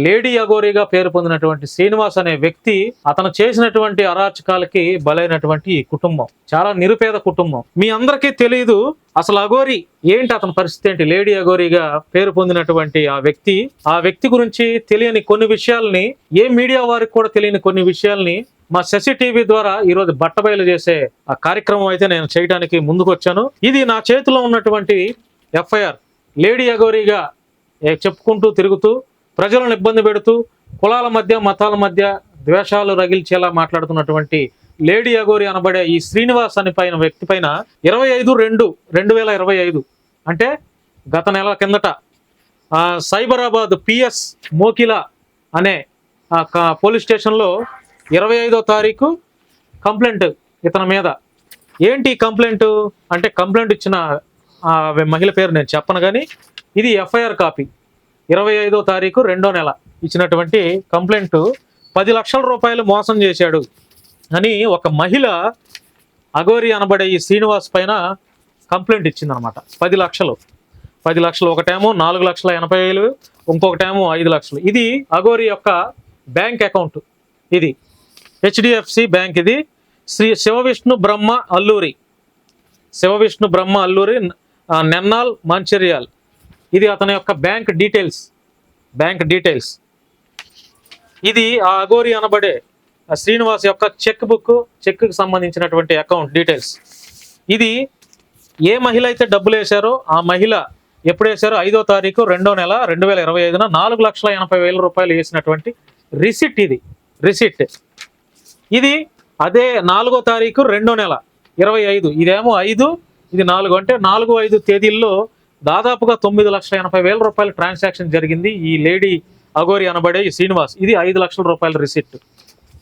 Lady అఘోరీగా పేరు పొందినటువంటి శ్రీనివాస్ అనే వ్యక్తి అతను చేసినటువంటి అరాచకాలకి బలైనటువంటి ఈ కుటుంబం చాలా నిరుపేద కుటుంబం. మీ అందరికీ తెలియదు అసలు అఘోరి ఏంటి, అతని పరిస్థితి ఏంటి. లేడీ అఘోరీగా పేరు పొందినటువంటి ఆ వ్యక్తి గురించి తెలియని కొన్ని విషయాల్ని, ఏ మీడియా వారికి కూడా తెలియని కొన్ని విషయాల్ని మా శశి టీవీ ద్వారా ఈరోజు బట్టబయలు చేసే ఆ కార్యక్రమం అయితే నేను చేయడానికి ముందుకు వచ్చాను. ఇది నా చేతిలో ఉన్నటువంటి ఎఫ్ఐఆర్. లేడీ అఘోరీగా చెప్పుకుంటూ తిరుగుతూ ప్రజలను ఇబ్బంది పెడుతూ కులాల మధ్య మతాల మధ్య ద్వేషాలు రగిల్చేలా మాట్లాడుతున్నటువంటి లేడీ అఘోరి అనబడే ఈ శ్రీనివాస్ అని వ్యక్తి పైన 25/2/2025 అంటే గత నెల కిందట సైబరాబాద్ పిఎస్ మోకిలా అనే పోలీస్ స్టేషన్లో 25వ తారీఖు కంప్లైంట్ ఇతని మీద. ఏంటి కంప్లైంట్ అంటే, కంప్లైంట్ ఇచ్చిన మహిళ పేరు నేను చెప్పను కానీ ఇది ఎఫ్ఐఆర్ కాపీ. 25వ తారీఖు 2వ నెల ఇచ్చినటువంటి కంప్లైంట్ 10 లక్షల రూపాయలు మోసం చేశాడు అని ఒక మహిళ అఘోరి అనబడే ఈ శ్రీనివాస్ పైన కంప్లైంట్ ఇచ్చిందనమాట. 10 లక్షలు ఒకటేమో 4,80,000, ఇంకొకటేమో 5 లక్షలు. ఇది అఘోరి యొక్క బ్యాంక్ అకౌంట్. ఇది హెచ్డిఎఫ్సి బ్యాంక్. ఇది శ్రీ శివవిష్ణు బ్రహ్మ అల్లూరి నెన్నాల్ మంచిర్యాల్. ఇది అతని యొక్క బ్యాంక్ డీటెయిల్స్. ఇది ఆ అఘోరి అనబడే శ్రీనివాస్ యొక్క చెక్కి సంబంధించినటువంటి అకౌంట్ డీటెయిల్స్. ఇది ఏ మహిళ అయితే డబ్బులు వేశారో ఆ మహిళ ఎప్పుడు వేశారో 5వ తారీఖు 2వ నెల 2025న 4,80,000 రూపాయలు వేసినటువంటి రిసిట్. ఇది అదే 4వ తారీఖు 2వ నెల 25, ఇదేమో 5, ఇది 4, అంటే 4-5 తేదీల్లో దాదాపుగా 9,80,000 రూపాయల ట్రాన్సాక్షన్ జరిగింది ఈ లేడీ అఘోరి అనబడే ఈ శ్రీనివాస్. ఇది 5 లక్షల రూపాయల రిసిట్.